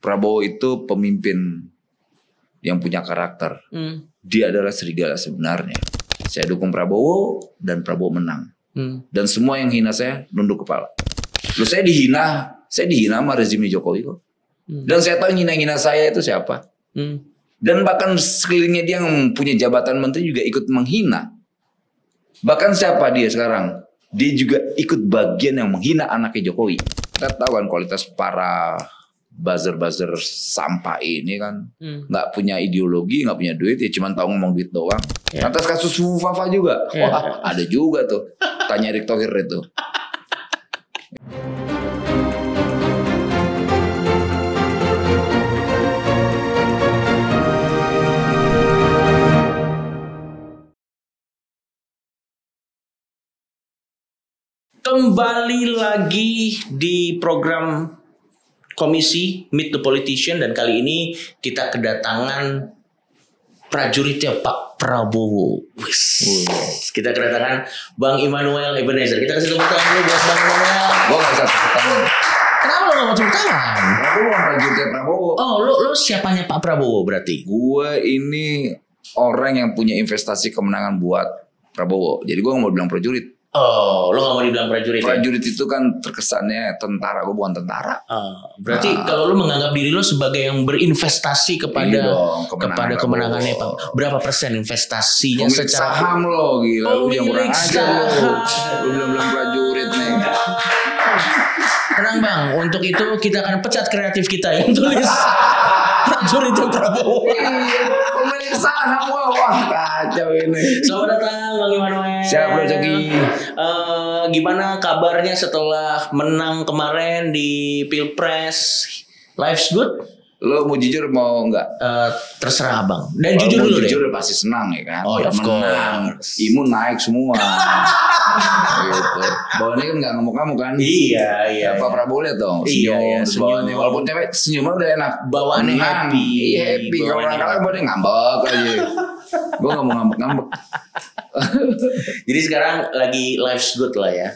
Prabowo itu pemimpin yang punya karakter. Dia adalah serigala sebenarnya. Saya dukung Prabowo dan Prabowo menang. Dan semua yang hina saya nunduk kepala. Loh, saya dihina sama rezim Jokowi kok. Dan saya tahu yang hina-hina saya itu siapa. Dan bahkan sekelilingnya dia yang punya jabatan menteri juga ikut menghina. Bahkan siapa dia sekarang? Dia juga ikut bagian yang menghina anaknya Jokowi. Kita tahu kan kualitas para buzzer-buzzer sampah ini kan nggak punya ideologi, nggak punya duit, ya cuma tahu ngomong duit doang. Atas kasus Fafa juga, wah ada juga tuh. Tanya Erick Thohir itu. Kembali lagi di program Komisi Meet the Politician, dan kali ini kita kedatangan prajuritnya Pak Prabowo. Kita kedatangan Bang Immanuel Ebenezer. Kita kasih tepuk tangan dulu buat Bang Immanuel. Gue gak bisa tepuk tangan. Kenapa lo gak mau tepuk tangan? Prabowo prajuritnya Prabowo. Oh, lo siapanya Pak Prabowo berarti? Gue ini orang yang punya investasi kemenangan buat Prabowo. Jadi gue gak mau bilang prajurit. Oh, lo gak mau dibilang prajurit? Prajurit itu kan terkesannya tentara, gue bukan tentara. Berarti kalau lo menganggap diri lo sebagai yang berinvestasi kepada kemenangannya Pak, berapa persen investasinya? Pemilik secara saham lo, gila lu yang kurang ajar lo. Lu bilang prajurit nih. Tenang Bang, untuk itu kita akan pecat kreatif kita yang tulis prajurit Prabowo. Pemilik saham, wah kacau ini. Selamat datang Bang Immanuel. Siap Bro Jogi. Gimana kabarnya setelah menang kemarin di Pilpres? Life's good? Lo mau jujur mau enggak? Terserah Bang. Dan jujur dulu deh. Jujur pasti senang ya kan. Oh, of menang. Imun naik semua. Gitu. Bahwa ini kan nggak ngamuk-ngamuk kan? Iya. Pak Prabowo lihat dong. Iya. Senyum. Walaupun cewek senyumnya udah enak. Bawaannya happy. Happy. Kalau orang kalah boleh ngambek aja. Gue nggak mau ngambek-ngambek. Jadi sekarang lagi life's good lah ya.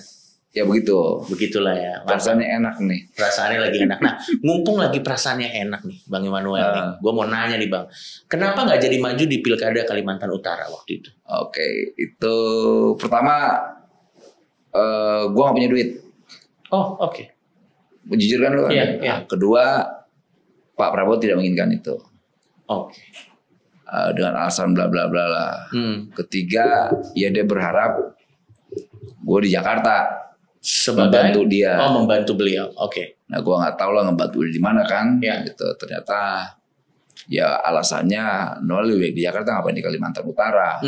Ya begitulah ya. Perasaannya enak nih. Perasaannya lagi enak. Nah, mumpung lagi perasaannya enak nih, Bang Immanuel nih. Gue mau nanya nih Bang, kenapa nggak jadi maju di Pilkada Kalimantan Utara waktu itu? Oke, itu pertama gue nggak punya duit. Oh, oke. Jujur kan lo kan? Iya. Nah, kedua, Pak Prabowo tidak menginginkan itu. Oke. Dengan alasan bla bla bla lah. Ketiga, ya dia berharap gue di Jakarta. Membantu dia. Oh, membantu beliau. Oke. Nah, gue nggak tahu lah ngebantu di mana kan. Ya. Gitu. Ternyata ya alasannya Noel lebih baik di Jakarta, ngapain di Kalimantan Utara.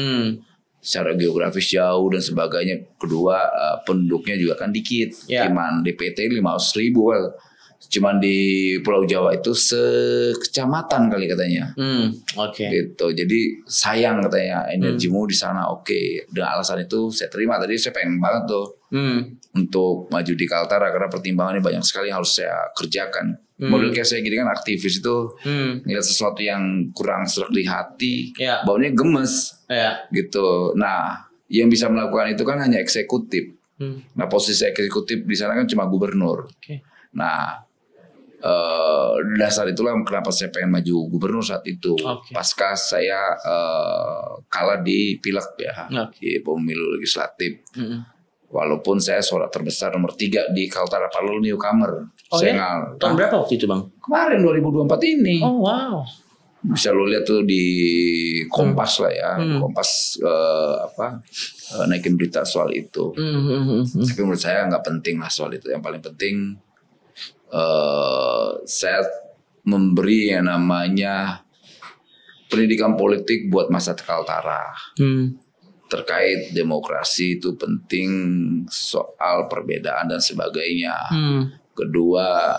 Secara geografis jauh dan sebagainya. Kedua, penduduknya juga kan dikit. Cuman DPT 500.000. Cuman di Pulau Jawa itu sekecamatan kali katanya. Oke. Gitu. Jadi sayang katanya energimu di sana. Oke. Dengan alasan itu saya terima. Tadi saya pengen banget tuh untuk maju di Kaltara karena pertimbangannya banyak sekali yang harus saya kerjakan. Model kayak saya gini kan aktivis itu ngeliat sesuatu yang kurang serak di hati, baunya gemes, gitu. Nah, yang bisa melakukan itu kan hanya eksekutif. Nah, posisi eksekutif di sana kan cuma gubernur. Nah, dasar itulah kenapa saya pengen maju gubernur saat itu. Pasca saya kalah di Pileg ya, di pemilu legislatif. Walaupun saya suara terbesar nomor 3 di Kaltara, Padahal newcomer. Tahun berapa waktu itu Bang? Kemarin 2024 ini. Oh wow. Bisa lo lihat tuh di Kompas lah ya. Kompas naikin berita soal itu. Tapi menurut saya nggak penting lah soal itu. Yang paling penting saya memberi yang namanya pendidikan politik buat masa Kaltara. Terkait demokrasi itu penting, soal perbedaan dan sebagainya. Kedua,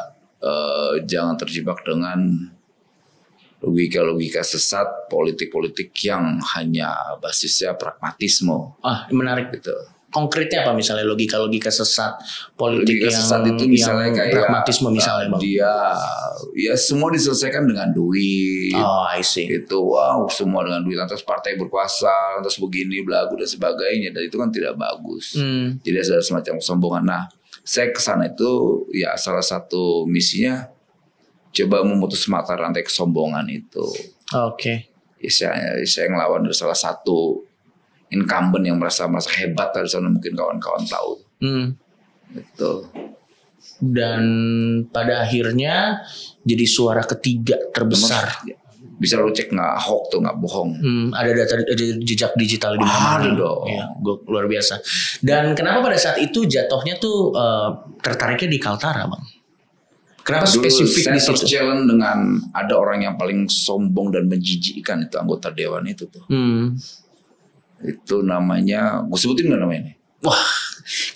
jangan terjebak dengan logika-logika sesat, politik-politik yang hanya basisnya pragmatisme. Menarik gitu. Konkretnya apa misalnya logika-logika sesat politik logika yang sesat itu misalnya kayak pragmatisme misalnya Bang? Dia ya semua diselesaikan dengan duit. I see. Itu semua dengan duit, lantas partai berkuasa, lantas begini belagu dan sebagainya, dan itu kan tidak bagus. Jadi ada semacam kesombongan. Nah, saya kesana itu ya salah satu misinya coba memutus mata rantai kesombongan itu. Oke. Saya ngelawan dari salah satu incumbent yang merasa hebat dari sana, mungkin kawan-kawan tahu. Gitu. Dan pada akhirnya jadi suara ketiga terbesar. Bisa lo cek nggak hoax tuh, nggak bohong. Ada data, ada jejak digital di mana-mana. Ada dong. Ya, luar biasa. Dan kenapa pada saat itu jatuhnya tuh tertariknya di Kaltara, Bang? Kenapa dulu spesifik di situ? situ? Challenge dengan ada orang yang paling sombong dan menjijikkan, itu anggota dewan itu tuh. Itu namanya, gue sebutin nggak namanya? Wah,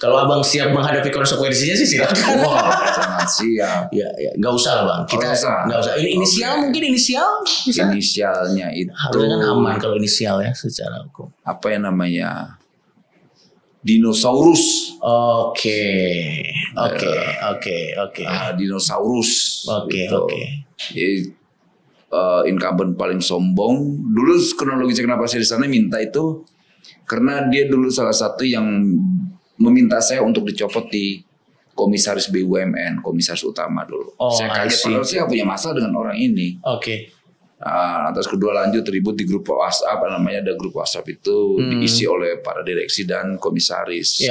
kalau abang siap menghadapi konsekuensinya sih silakan. Wah, sangat siap. Ya, nggak usah lah bang. Kita nggak usah. Ini inisial mungkin inisial. Bisa? Inisialnya itu. Harusnya kan aman kalau inisial ya secara hukum. Apa yang namanya? Dinosaurus. Oke. Dinosaurus. Oke. Jadi, incumbent paling sombong. Dulu kronologisnya kenapa saya di sana minta itu karena dia dulu salah satu yang meminta saya untuk dicopot di komisaris BUMN, komisaris utama dulu. Saya kaget, padahal saya punya masalah dengan orang ini. Oke. Atas kedua lanjut ribut di grup WhatsApp, ada grup WhatsApp itu diisi oleh para direksi dan komisaris.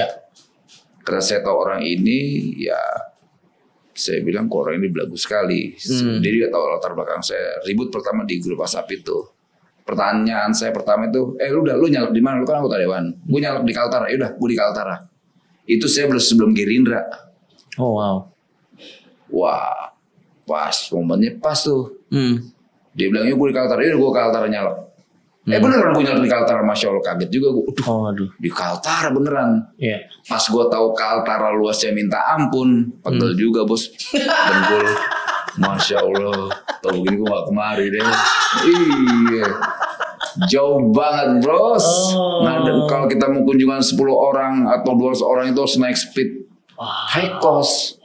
Karena saya tahu orang ini, ya saya bilang kok orang ini belagu sekali. Dia juga tahu latar belakang saya. Ribut pertama di grup WhatsApp itu. Pertanyaan saya pertama itu, lu nyalek di mana? Lu kan anggota dewan. Gue nyalek di Kaltara. Yaudah, gue di Kaltara. Itu saya sebelum Gerindra. Oh wow. Wah, pas momennya pas tuh. Dia bilang, gue di Kaltara. Yaudah, gue Kaltara nyalek. Beneran gue nyalek di Kaltara. Masya Allah, kaget juga gue. Aduh. Di Kaltara beneran. Pas gue tahu Kaltara luasnya minta ampun, pegel juga bos. Dengkul. Masya Allah, tau begini gue gak kemari deh. Iya, jauh banget bros. Nah, dan kalau kita mau kunjungan 10 orang atau 200 orang itu harus naik speed, high cost.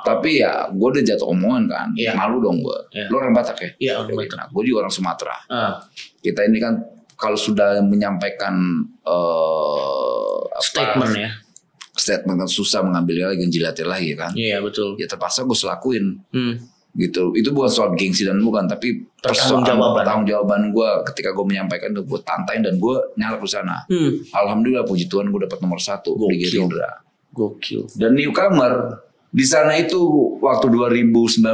Tapi ya gue udah jatuh omongan kan, malu dong gue. Lo orang Batak ya? Iya, orang Batak. Nah, gue juga orang Sumatera. Kita ini kan kalau sudah menyampaikan statement ya. Statement kan susah mengambilnya lagi, jilatnya lagi kan. Iya betul. Ya terpaksa gue selakuin. Gitu. Itu bukan soal gengsi dan bukan, tapi pertanggungjawaban gue ketika gue menyampaikan itu, gue tantain dan gue nyalek di sana. Alhamdulillah puji Tuhan gue dapat nomor 1 di Gerindra. Gokil. Dan newcomer di sana itu waktu 2019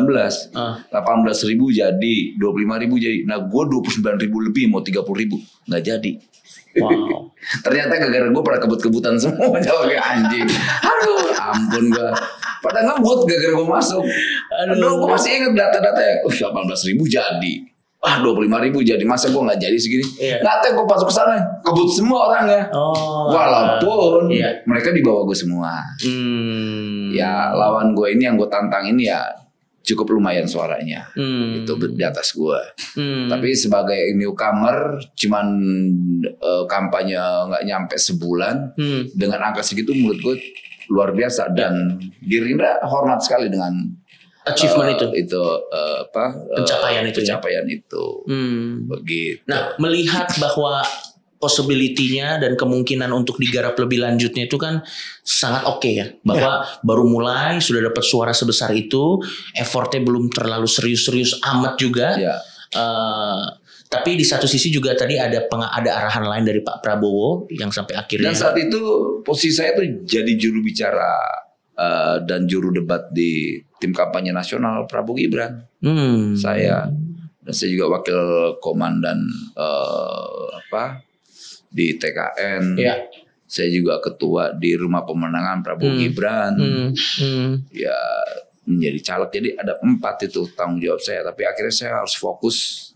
18.000 jadi 25.000 jadi. Nah gue 29.000 lebih mau 30.000 nggak jadi. Wow. Ternyata gara-gara gue pada kebut-kebutan semua jawab kayak anjing. Aduh, ampun gue. Pada ngebut gara-gara gue masuk. Aduh, gue masih inget data-datanya. 18.000 jadi. 25.000 jadi. Masa gue nggak jadi segini? Nggak, gue masuk ke sana kebut semua orangnya. Walaupun mereka di bawah gue semua. Ya lawan gue ini yang gue tantang ini ya cukup lumayan suaranya, itu di atas gue. Tapi sebagai newcomer, cuman kampanye nggak nyampe sebulan, dengan angka segitu menurut gue luar biasa. Dan Gerindra hormat sekali dengan achievement itu pencapaian itu. Begitu. Nah, melihat bahwa possibility-nya dan kemungkinan untuk digarap lebih lanjutnya itu kan sangat oke ya. Bahwa baru mulai sudah dapat suara sebesar itu, effortnya belum terlalu serius-serius amat juga. Tapi di satu sisi juga tadi ada arahan lain dari Pak Prabowo yang sampai akhirnya. Dan saat itu posisi saya tuh jadi juru bicara dan juru debat di tim kampanye nasional Prabowo Gibran. Saya juga wakil komandan di TKN. Saya juga ketua di Rumah Pemenangan Prabowo Gibran. Ya menjadi caleg. Jadi ada 4 itu tanggung jawab saya. Tapi akhirnya saya harus fokus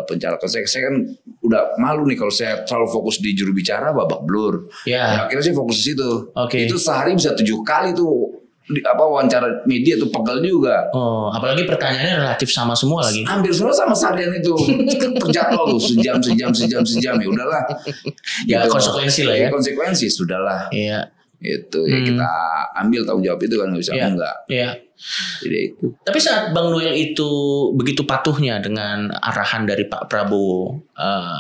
pencalegan saya kan udah malu nih kalau saya terlalu fokus di juru bicara babak belur. Ya, akhirnya saya fokus di situ. Itu sehari bisa 7 kali tuh wawancara media tuh pegel juga. Apalagi pertanyaannya relatif sama semua lagi. Hampir semua sama seharian itu. Terjadwal tuh sejam ya udahlah. Ya gitu. Konsekuensi lah ya. Konsekuensi sudahlah. Itu ya kita ambil tanggung jawab itu kan nggak bisa enggak. Jadi itu. Tapi saat Bang Noel itu begitu patuhnya dengan arahan dari Pak Prabowo,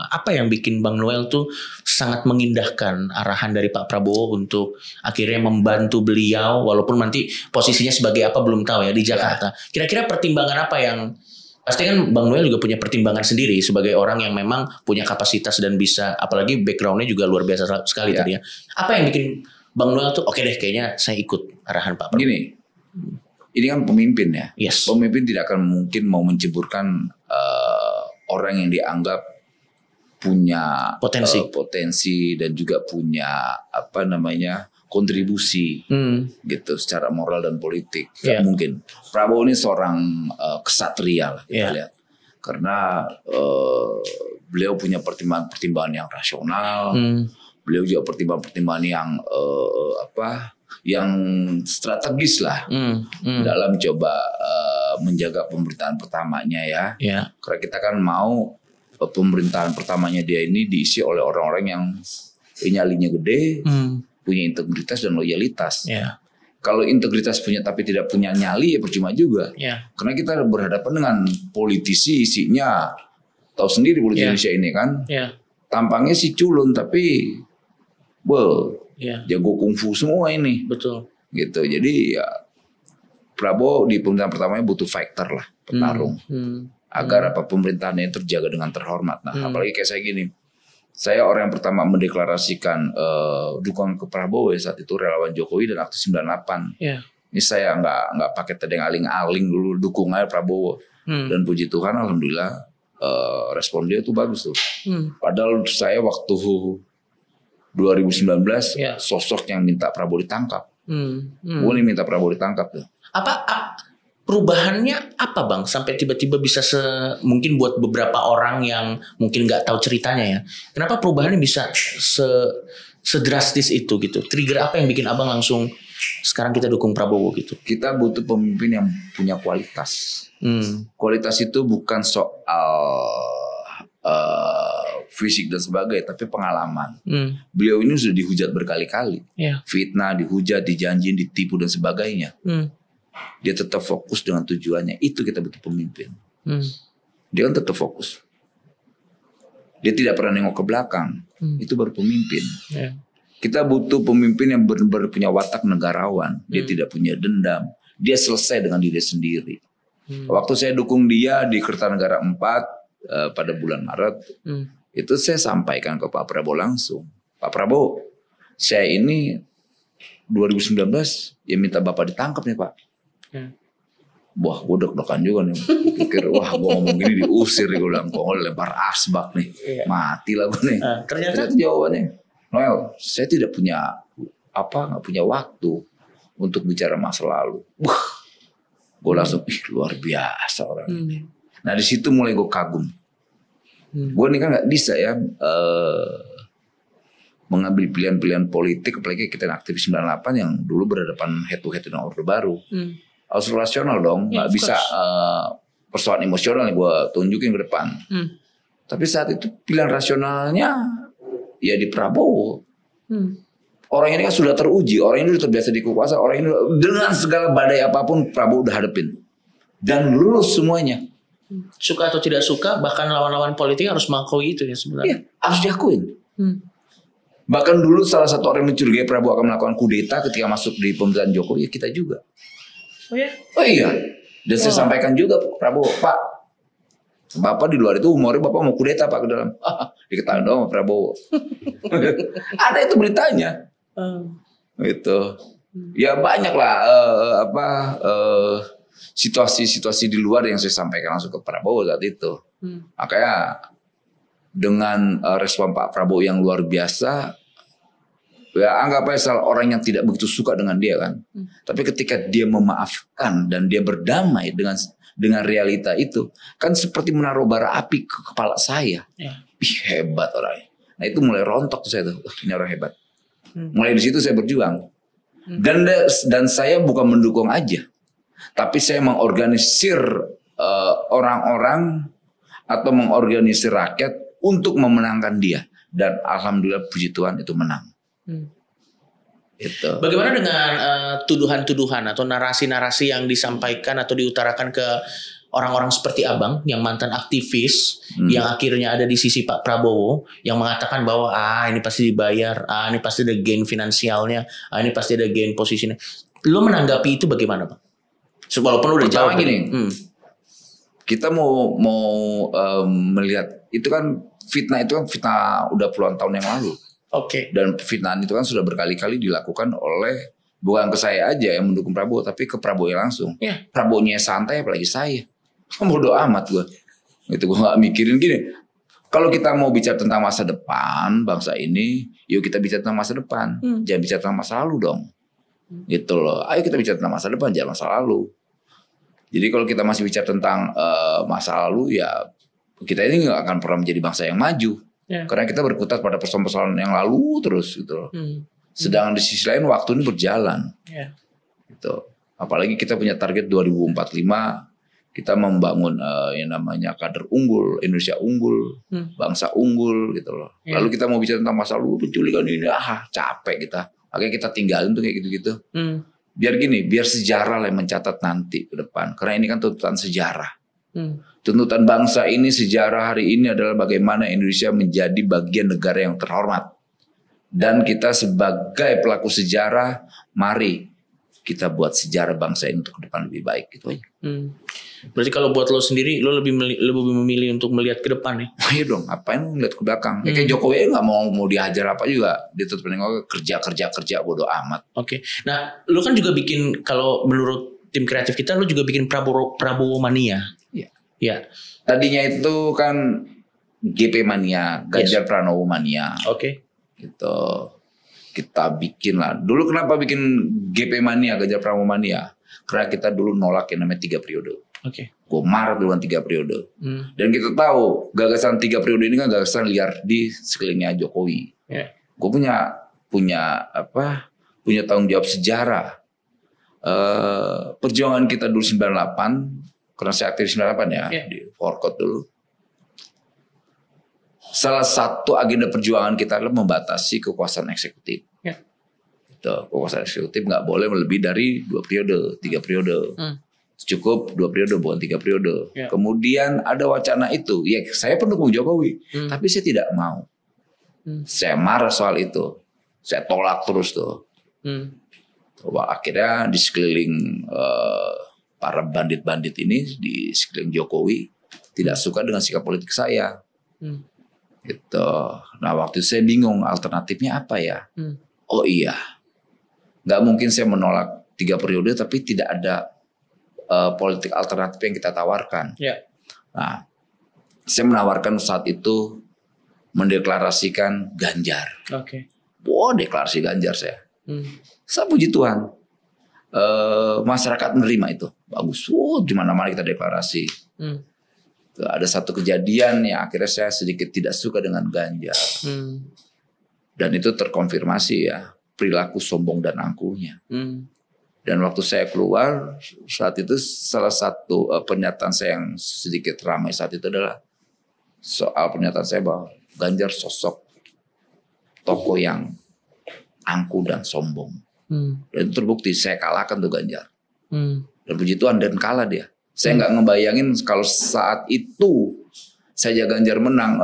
apa yang bikin Bang Noel tuh sangat mengindahkan arahan dari Pak Prabowo untuk akhirnya membantu beliau, walaupun nanti posisinya sebagai apa belum tahu ya di Jakarta. Kira-kira pertimbangan apa yang pasti kan Bang Noel juga punya pertimbangan sendiri sebagai orang yang memang punya kapasitas dan bisa, apalagi backgroundnya juga luar biasa sekali tadi ya. Apa yang bikin Bang Noel tuh oke deh kayaknya saya ikut arahan Pak Prabowo? Gini, ini kan pemimpin ya. Yes. Pemimpin tidak akan mungkin mau menceburkan orang yang dianggap punya potensi dan juga punya kontribusi gitu secara moral dan politik. Gak mungkin. Prabowo ini seorang kesatria lah kita lihat. Karena beliau punya pertimbangan yang rasional. Beliau juga pertimbangan yang strategis lah dalam coba menjaga pemerintahan pertamanya ya. Karena kita kan mau pemerintahan pertamanya dia ini diisi oleh orang-orang yang nyalinya gede, punya integritas dan loyalitas. Kalau integritas punya tapi tidak punya nyali ya percuma juga. Karena kita berhadapan dengan politisi isinya tahu sendiri politisi Indonesia ini kan. Tampangnya sih culun tapi jago kungfu semua ini. Betul. Gitu. Jadi ya Prabowo di pemerintahan pertamanya butuh fighter lah, petarung. Agar pemerintahannya terjaga dengan terhormat. Nah, apalagi kayak saya gini. Saya orang yang pertama mendeklarasikan dukungan ke Prabowo ya, saat itu relawan Jokowi dan aktif 98. Ini saya nggak pakai tedeng aling-aling dulu dukungannya Prabowo. Dan puji Tuhan alhamdulillah respon dia tuh bagus tuh. Padahal saya waktu 2019 sosok yang minta Prabowo ditangkap. Gue nih minta Prabowo ditangkap tuh. Apa perubahannya apa Bang sampai tiba-tiba bisa mungkin buat beberapa orang yang mungkin nggak tahu ceritanya ya, kenapa perubahannya bisa sedrastis itu gitu? Trigger apa yang bikin abang langsung sekarang kita dukung Prabowo gitu? Kita butuh pemimpin yang punya kualitas. Kualitas itu bukan soal fisik dan sebagainya, tapi pengalaman. Beliau ini sudah dihujat berkali-kali, fitnah, dihujat, dijanjiin, ditipu dan sebagainya. Dia tetap fokus dengan tujuannya. Itu kita butuh pemimpin. Dia kan tetap fokus. Dia tidak pernah nengok ke belakang. Itu baru pemimpin. Kita butuh pemimpin yang benar-benar punya watak negarawan. Dia tidak punya dendam. Dia selesai dengan diri sendiri. Waktu saya dukung dia di Kertanegara 4 pada bulan Maret, itu saya sampaikan ke Pak Prabowo langsung. Pak Prabowo, saya ini 2019 ya minta Bapak ditangkap nih Pak. Wah, gue deg-degan juga nih. Pikir, wah gue ngomong gini diusir nih. Gue bilang, kok lempar asbak nih. Mati lah gue nih. Ternyata jawabannya, Noel, saya tidak punya nggak punya waktu untuk bicara masa lalu. Wah, gue langsung, luar biasa orang ini. Nah di situ mulai gue kagum. Gue nih kan nggak bisa ya mengambil pilihan-pilihan politik, apalagi kita aktivis 98 yang dulu berhadapan head to head dengan Orde Baru. Harus rasional dong, nggak bisa persoalan emosional yang gue tunjukin ke depan. Tapi saat itu pilihan rasionalnya ya di Prabowo. Orang ini kan sudah teruji, orang ini sudah terbiasa di kekuasaan, orang ini dengan segala badai apapun Prabowo udah hadepin dan lulus semuanya. Suka atau tidak suka, bahkan lawan-lawan politik harus mengakui itu ya sebenarnya. Harus diakuin. Bahkan dulu salah satu orang yang mencurigai Prabowo akan melakukan kudeta ketika masuk di pemerintahan Jokowi, ya kita juga. Oh iya. Dan saya sampaikan juga ke Prabowo, Pak, Bapak di luar itu umurnya Bapak mau kudeta Pak ke dalam. Diketahui dong Prabowo. Ada itu beritanya. Gitu. Ya banyak lah situasi-situasi di luar yang saya sampaikan langsung ke Prabowo saat itu. Makanya dengan respon Pak Prabowo yang luar biasa, ya anggap aja orang yang tidak begitu suka dengan dia kan. Tapi ketika dia memaafkan dan dia berdamai dengan realita itu, kan seperti menaruh bara api ke kepala saya. Ih, hebat orangnya. Nah itu mulai rontok saya tuh, ini orang hebat. Mulai di situ saya berjuang. Dan saya bukan mendukung aja, tapi saya mengorganisir orang-orang atau mengorganisir rakyat untuk memenangkan dia. Dan alhamdulillah puji Tuhan itu menang. Itu. Bagaimana dengan tuduhan-tuduhan atau narasi-narasi yang disampaikan atau diutarakan ke orang-orang seperti Abang yang mantan aktivis yang akhirnya ada di sisi Pak Prabowo yang mengatakan bahwa ini pasti dibayar, ini pasti ada gain finansialnya, ini pasti ada gain posisinya. Lo menanggapi itu bagaimana, Pak? Walaupun udah jauh gini. Kita mau melihat itu kan fitnah udah puluhan tahun yang lalu. Oke. Dan fitnah itu kan sudah berkali-kali dilakukan oleh bukan ke saya aja yang mendukung Prabowo, tapi ke Prabowo langsung. Yeah. Prabowo-nya santai, apalagi saya. Bodoh amat gue. Itu gue nggak mikirin gini. Kalau kita mau bicara tentang masa depan bangsa ini, yuk kita bicara tentang masa depan. Jangan bicara tentang masa lalu dong. Gitu loh. Ayo kita bicara tentang masa depan, jangan masa lalu. Jadi kalau kita masih bicara tentang masa lalu, ya kita ini nggak akan pernah menjadi bangsa yang maju. Yeah. Karena kita berkutat pada persoalan-persoalan yang lalu terus gitu. Sedangkan di sisi lain waktu ini berjalan. Yeah. Gitu. Apalagi kita punya target 2045 kita membangun yang namanya kader unggul, Indonesia unggul, bangsa unggul gitu loh. Yeah. Lalu kita mau bicara tentang masa lalu, penculikan ini capek kita. Akhirnya kita tinggalin tuh kayak gitu-gitu. Biar gini, biar sejarah lah yang mencatat nanti ke depan. Karena ini kan tuntutan sejarah. Tuntutan bangsa ini, sejarah hari ini adalah bagaimana Indonesia menjadi bagian negara yang terhormat. Dan kita sebagai pelaku sejarah, mari kita buat sejarah bangsa ini untuk ke depan lebih baik gitu aja. Berarti kalau buat lo sendiri, lo lebih memilih untuk melihat ke depan ya? Iya dong, ngapain ngeliat ke belakang? Kayak Jokowi nggak mau dihajar apa juga, dia tetap nengok kerja bodo amat. Oke. Nah, lo kan juga bikin, kalau menurut tim kreatif kita, lo juga bikin Prabowo Mania. Ya, tadinya itu kan GP Mania, Ganjar Pranowo Mania. Oke. Gitu. Kita bikin lah. Dulu kenapa bikin GP Mania, Ganjar Pranowo Mania? Karena kita dulu nolak yang namanya 3 periode. Oke. Gue marah duluan 3 periode. Dan kita tahu gagasan 3 periode ini kan gagasan liar di sekelilingnya Jokowi. Yeah. Gue punya tanggung jawab sejarah. Perjuangan kita dulu 98. Karena saya aktif 98 ya, di Forkot dulu. Salah satu agenda perjuangan kita adalah membatasi kekuasaan eksekutif. Kekuasaan eksekutif nggak boleh melebihi dari 2 periode, 3 periode. Cukup 2 periode, bukan 3 periode. Kemudian ada wacana itu. Ya saya pendukung Jokowi, tapi saya tidak mau. Saya marah soal itu. Saya tolak terus tuh. Akhirnya di sekeliling para bandit-bandit ini di sekeliling Jokowi tidak suka dengan sikap politik saya. Gitu. Nah waktu itu saya bingung alternatifnya apa ya. Oh iya, nggak mungkin saya menolak 3 periode tapi tidak ada politik alternatif yang kita tawarkan. Nah saya menawarkan saat itu mendeklarasikan Ganjar. Deklarasi Ganjar saya. Saya puji Tuhan. Masyarakat menerima itu bagus. Di mana-mana kita deklarasi. Ada satu kejadian yang akhirnya saya sedikit tidak suka dengan Ganjar. Dan itu terkonfirmasi ya perilaku sombong dan angkuhnya. Dan waktu saya keluar saat itu salah satu pernyataan saya yang sedikit ramai saat itu adalah soal pernyataan saya bahwa Ganjar sosok tokoh yang angkuh dan sombong. Dan itu terbukti saya kalahkan tuh Ganjar. Dan puji Tuhan dan kalah dia. Saya nggak ngebayangin kalau saat itu saja Ganjar menang,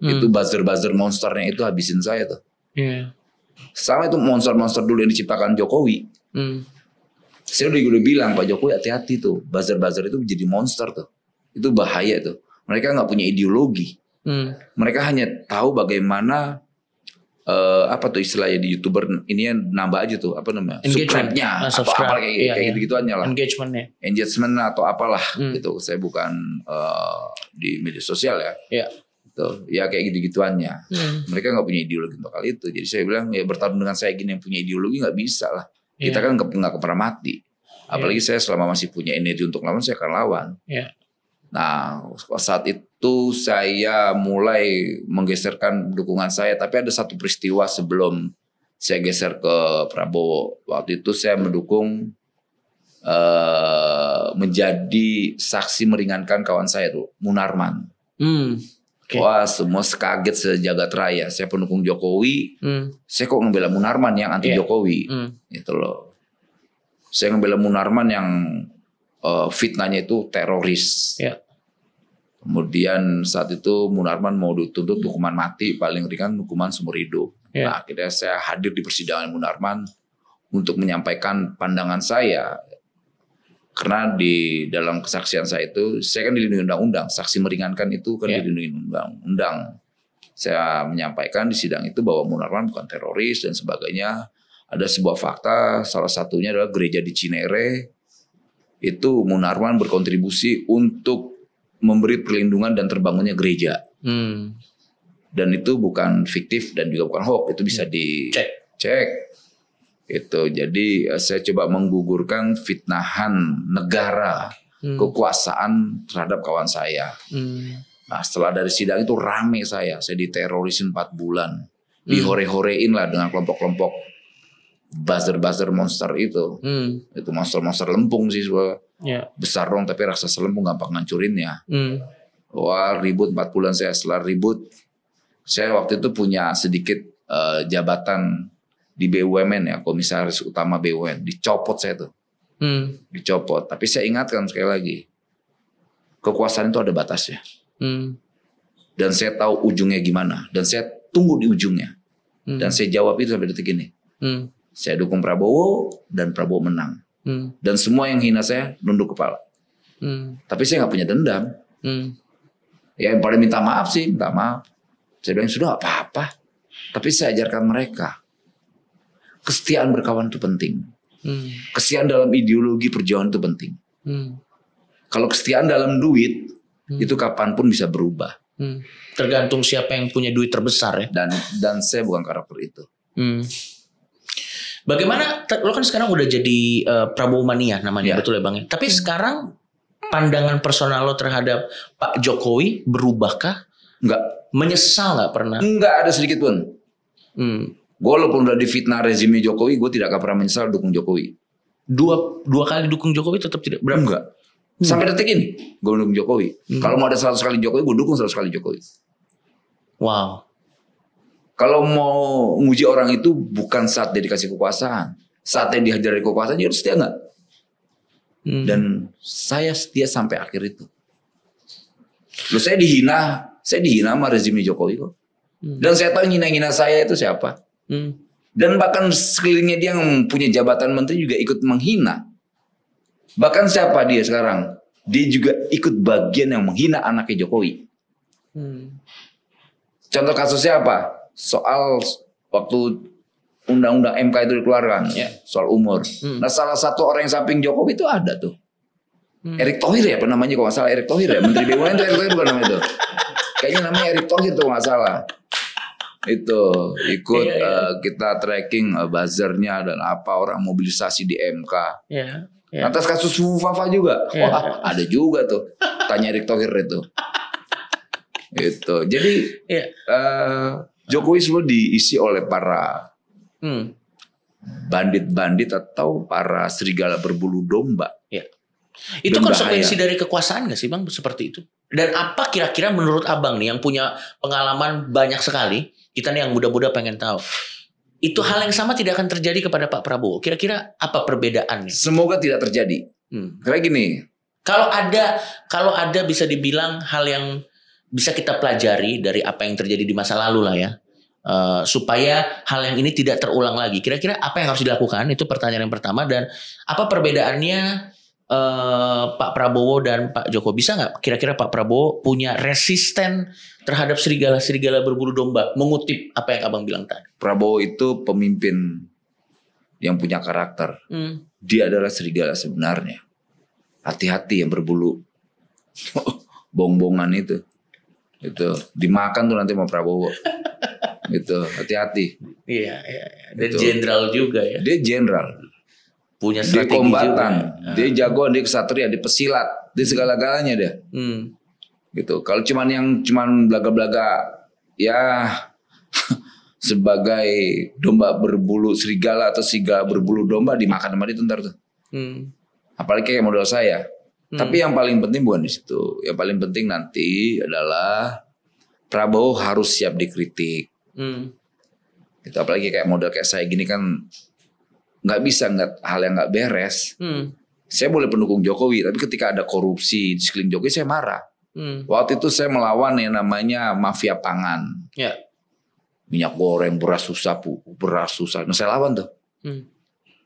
itu buzzer monsternya itu habisin saya tuh. Sama itu monster dulu yang diciptakan Jokowi. Saya udah bilang Pak Jokowi hati-hati tuh, buzzer itu menjadi monster tuh. Itu bahaya tuh. Mereka nggak punya ideologi. Mereka hanya tahu bagaimana apa tuh istilahnya di YouTuber ini yang nambah aja tuh apa namanya subscribe-nya apa kayak gitu-gituannya lah, engagement atau apalah gitu. Saya bukan di media sosial ya. Tuh, ya kayak gitu-gituannya. Mereka nggak punya ideologi untuk hal itu. Jadi saya bilang ya bertarung dengan saya gini yang punya ideologi nggak bisa lah. Kita kan nggak pernah mati. Apalagi saya selama masih punya energi untuk lawan, saya akan lawan. Nah saat itu saya mulai menggeserkan dukungan saya. Tapi ada satu peristiwa sebelum saya geser ke Prabowo. Waktu itu saya mendukung menjadi saksi meringankan kawan saya tuh Munarman. Wah, semua kaget sejagat raya. Saya pendukung Jokowi. Saya kok ngebela Munarman yang anti Jokowi. Gitu loh. Saya ngebela Munarman yang fitnahnya itu teroris. Kemudian saat itu Munarman mau dituntut hukuman mati, paling ringan hukuman seumur hidup. Nah, akhirnya saya hadir di persidangan Munarman untuk menyampaikan pandangan saya. Karena di dalam kesaksian saya itu, saya kan dilindungi undang-undang. Saksi meringankan itu kan dilindungi undang-undang. Saya menyampaikan di sidang itu bahwa Munarman bukan teroris dan sebagainya. Ada sebuah fakta, salah satunya adalah gereja di Cinere. Itu Munarman berkontribusi untuk memberi perlindungan dan terbangunnya gereja. Dan itu bukan fiktif dan juga bukan hoax. Itu bisa dicek. Itu jadi saya coba menggugurkan fitnahan negara, kekuasaan terhadap kawan saya. Nah, setelah dari sidang itu rame saya diterorisin 4 bulan, dihore-horein lah dengan kelompok-kelompok buzzer monster itu. Itu monster lempung sih, besar dong tapi raksasa lempung gampang ngancurinnya. Wah, ribut 4 bulan saya. Setelah ribut, saya waktu itu punya sedikit jabatan di BUMN ya, komisaris utama BUMN, dicopot saya tuh. Dicopot. Tapi saya ingatkan sekali lagi, kekuasaan itu ada batasnya. Dan saya tahu ujungnya gimana. Dan saya tunggu di ujungnya. Dan saya jawab itu sampai detik ini. Saya dukung Prabowo dan Prabowo menang. Dan semua yang hina saya nunduk kepala. Tapi saya gak punya dendam. Ya yang paling minta maaf sih, minta maaf. Saya bilang sudah apa-apa. Tapi saya ajarkan mereka, kesetiaan berkawan itu penting. Kesetiaan dalam ideologi perjuangan itu penting. Kalau kesetiaan dalam duit, itu kapanpun bisa berubah. Tergantung siapa yang punya duit terbesar ya. Dan saya bukan karakter itu. Bagaimana, lo kan sekarang udah jadi Prabowo Mania namanya, betul ya Bang? Tapi sekarang pandangan personal lo terhadap Pak Jokowi berubahkah? Enggak. Menyesal nggak pernah? Enggak ada sedikit pun. Gue walaupun udah difitnah rezimnya Jokowi, gue tidak akan pernah menyesal dukung Jokowi. Dua kali dukung Jokowi tetap tidak berapa? Enggak. Sampai detik ini gue dukung Jokowi. Kalau mau ada 100 kali Jokowi, gue dukung 100 kali Jokowi. Wow. Kalau mau nguji orang itu bukan saat dia dikasih kekuasaan, saat dia dihajar dari kekuasaan, dia harus setia nggak? Dan saya setia sampai akhir itu. Loh, saya dihina sama rezimnya Jokowi kok. Dan saya tahu hina-hina saya itu siapa. Dan bahkan sekelilingnya dia yang punya jabatan menteri juga ikut menghina. Bahkan siapa dia sekarang? Dia juga ikut bagian yang menghina anaknya Jokowi. Contoh kasusnya apa? Soal waktu undang-undang MK itu dikeluarkan, soal umur. Nah, salah satu orang yang samping Jokowi itu ada tuh. Erick Thohir ya, apa namanya, kalau nggak salah Erick Thohir ya, Menteri BUMN itu Erick Thohir bukan namanya itu. Kayaknya namanya Erick Thohir tuh nggak salah. Itu ikut kita tracking buzzernya dan apa orang mobilisasi di MK. Atas kasus Fafa juga. Wah, ada juga tuh. Tanya Erick Thohir itu. Itu. Jadi Jokowi semua diisi oleh para bandit-bandit atau para serigala berbulu domba. Itu konsekuensi dari kekuasaan gak sih Bang seperti itu? Dan apa kira-kira menurut Abang nih yang punya pengalaman banyak sekali, kita nih yang muda-muda pengen tahu, itu hal yang sama tidak akan terjadi kepada Pak Prabowo? Kira-kira apa perbedaannya? Semoga tidak terjadi. Karena gini, kalau ada bisa dibilang hal yang bisa kita pelajari dari apa yang terjadi di masa lalu lah ya, supaya hal yang ini tidak terulang lagi. Kira-kira apa yang harus dilakukan? Itu pertanyaan yang pertama. Dan apa perbedaannya Pak Prabowo dan Pak Jokowi? Bisa nggak kira-kira Pak Prabowo punya resisten terhadap serigala-serigala berbulu domba? Mengutip apa yang Abang bilang tadi. Prabowo itu pemimpin yang punya karakter. Dia adalah serigala sebenarnya. Hati-hati yang berbulu bong-bongan itu dimakan tuh nanti sama Prabowo. Itu hati-hati. Iya. Dan jenderal juga ya. Dia jenderal. Punya dia strategi kombatan, juga. Dia jagoan, dia kesatria, dia pesilat, dia segala-galanya dia. Gitu. Kalau cuman blaga-blaga ya sebagai domba berbulu serigala atau serigala berbulu domba dimakan sama dia ntar tuh. Apalagi kayak modal saya. Tapi yang paling penting bukan di situ. Yang paling penting nanti adalah Prabowo harus siap dikritik. Itu apalagi kayak model kayak saya gini kan nggak bisa hal yang nggak beres. Saya boleh pendukung Jokowi, tapi ketika ada korupsi di sekeliling Jokowi saya marah. Waktu itu saya melawan yang namanya mafia pangan. Minyak goreng, beras susah. Nah, saya lawan tuh.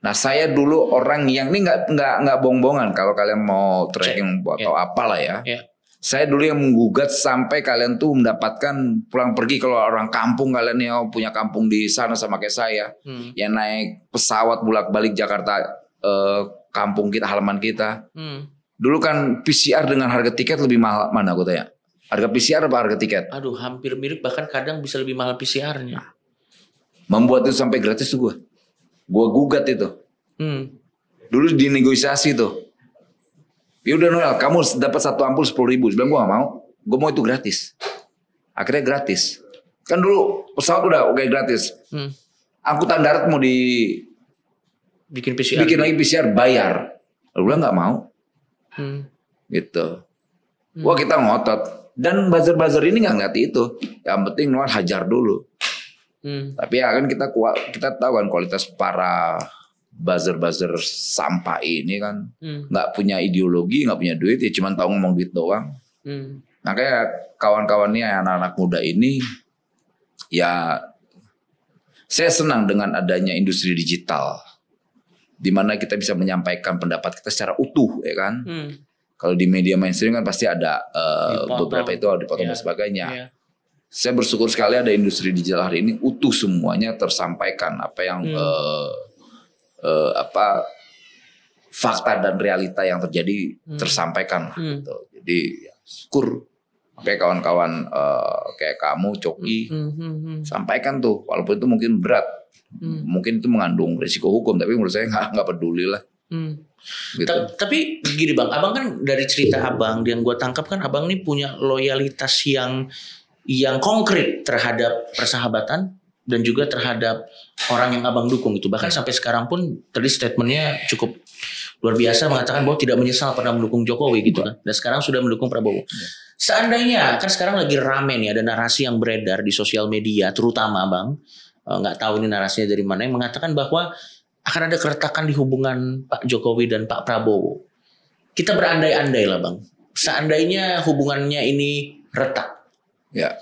Nah, saya dulu orang yang ini nggak bohong-bohongan. Kalau kalian mau tracking atau apalah ya. Saya dulu yang menggugat sampai kalian tuh mendapatkan pulang pergi kalau orang kampung, kalian yang punya kampung di sana sama kayak saya, yang naik pesawat bolak-balik Jakarta, kampung kita, halaman kita. Dulu kan PCR dengan harga tiket lebih mahal mana aku tanya? Harga PCR apa harga tiket? Aduh, hampir mirip, bahkan kadang bisa lebih mahal PCR-nya. Nah, membuat itu sampai gratis tuh gue gugat itu. Dulu dinegosiasi tuh. Ya udah Noel, kamu dapat satu ampul 10.000. Bilang gue gak mau, gue mau itu gratis. Akhirnya gratis. Kan dulu pesawat udah oke gratis. Angkutan darat mau bikin PCR, bikin lagi PCR bayar. Lalu bilang gak mau. Gitu. Wah, kita ngotot. Dan buzzer-buzzer ini gak ngeliat itu. Yang penting Noel hajar dulu. Tapi ya kan kita tahu kan kualitas para buzzer-buzzer sampah ini kan nggak punya ideologi, nggak punya duit, ya cuma tahu ngomong duit doang. Makanya kawan-kawannya anak-anak muda ini, ya saya senang dengan adanya industri digital, di mana kita bisa menyampaikan pendapat kita secara utuh, ya kan. Kalau di media mainstream kan pasti ada beberapa itu dipotong dan sebagainya. Saya bersyukur sekali ada industri digital hari ini utuh semuanya tersampaikan, apa yang fakta dan realita yang terjadi tersampaikan gitu. Jadi ya, syukur kayak kawan-kawan kayak kamu Coki sampaikan tuh, walaupun itu mungkin berat, mungkin itu mengandung risiko hukum, tapi menurut saya nggak peduli lah. Gitu. Tapi gini Bang, Abang kan dari cerita Abang yang gue tangkap kan Abang ini punya loyalitas yang konkret terhadap persahabatan dan juga terhadap orang yang Abang dukung itu. Bahkan sampai sekarang pun tadi statementnya cukup luar biasa, mengatakan bahwa tidak menyesal pernah mendukung Jokowi gitu kan. Dan sekarang sudah mendukung Prabowo. Seandainya kan sekarang lagi rame nih, ada narasi yang beredar di sosial media, terutama Bang, nggak tahu ini narasinya dari mana, yang mengatakan bahwa akan ada keretakan di hubungan Pak Jokowi dan Pak Prabowo. Kita berandai-andai lah Bang, seandainya hubungannya ini retak. Ya.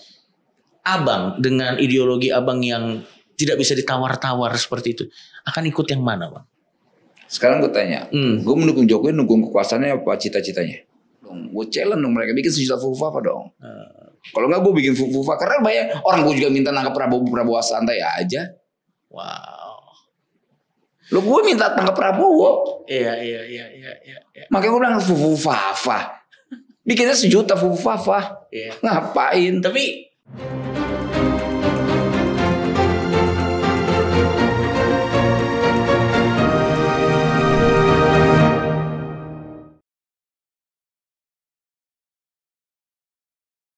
Abang dengan ideologi Abang yang tidak bisa ditawar-tawar seperti itu, akan ikut yang mana Bang? Sekarang gue tanya, gue mendukung Jokowi, mendukung kekuasaannya apa cita-citanya? Gue challenge dong mereka, bikin sejuta fufa dong. Kalau nggak gue bikin fufa, karena banyak orang gue juga minta nangkap Prabowo santai aja. Wow. Lo gue minta tangkap Prabowo. Iya. Makanya gue bilang fufa. Bikinnya sejuta fufa. Iya. Ngapain? Tapi